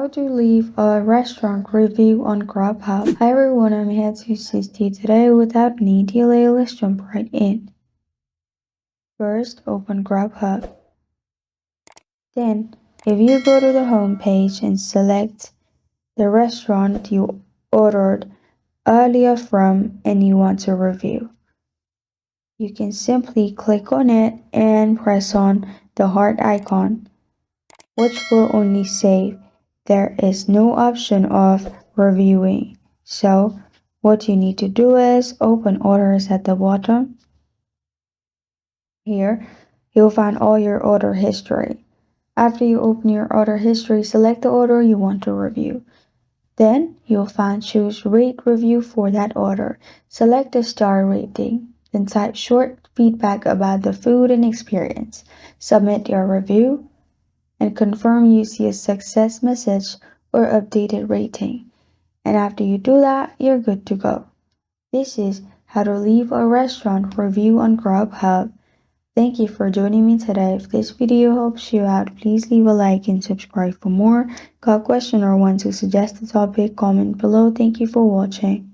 How to leave a restaurant review on Grubhub. Hi everyone, I'm here to assist you today. Without any delay, let's jump right in. First, open Grubhub. Then, if you go to the home page and select the restaurant you ordered earlier from and you want to review, you can simply click on it and press on the heart icon, which will only save. There is no option of reviewing. So what you need to do is open orders at the bottom. Here, you'll find all your order history. After you open your order history, select the order you want to review. Then you'll find choose rate review for that order. Select the star rating. Then type short feedback about the food and experience. Submit your review and confirm you see a success message or updated rating. And after you do that, you're good to go. This is how to leave a restaurant review on Grubhub. Thank you for joining me today. If this video helps you out, please leave a like and subscribe for more. Got a question or want to suggest a topic? Comment below. Thank you for watching.